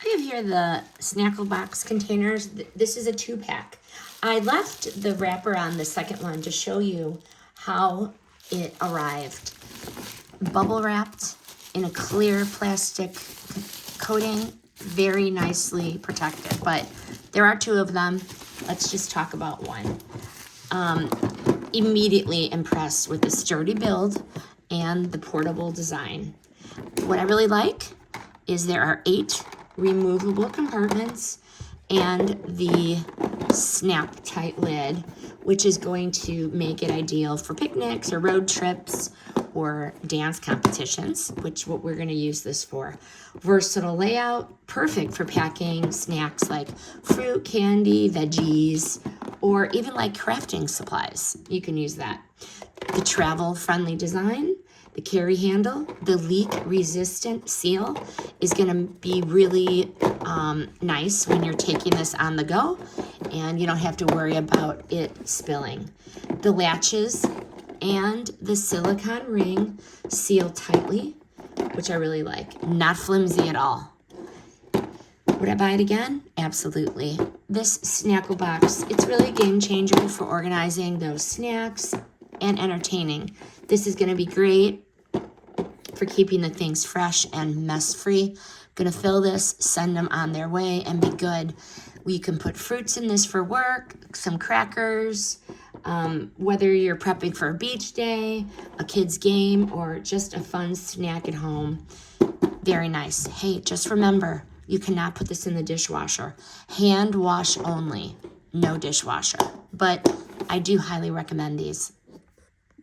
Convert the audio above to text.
I have here the Snackle box containers. This is a 2-pack. I left the wrapper on the second one to show you how it arrived. Bubble wrapped in a clear plastic coating, very nicely protected. But there are 2 of them. Let's just talk about one. Immediately impressed with the sturdy build and the portable design. What I really like is there are 8 removable compartments and the snap tight lid, which is going to make it ideal for picnics or road trips or dance competitions, which what we're going to use this for. Versatile layout, perfect for packing snacks like fruit, candy, veggies, or even like crafting supplies. You can use that. The travel-friendly design, the carry handle, the leak-resistant seal is going to be really nice when you're taking this on the go, and you don't have to worry about it spilling. The latches and the silicone ring seal tightly, which I really like. Not flimsy at all. Would I buy it again? Absolutely. This Snackle box, it's really a game changer for organizing those snacks and entertaining. This is going to be great for keeping the things fresh and mess-free. Going to fill this, send them on their way, and be good. We can put fruits in this for work, some crackers, whether you're prepping for a beach day, a kid's game, or just a fun snack at home. Very nice. Hey, just remember, you cannot put this in the dishwasher. Hand wash only, no dishwasher. But I do highly recommend these.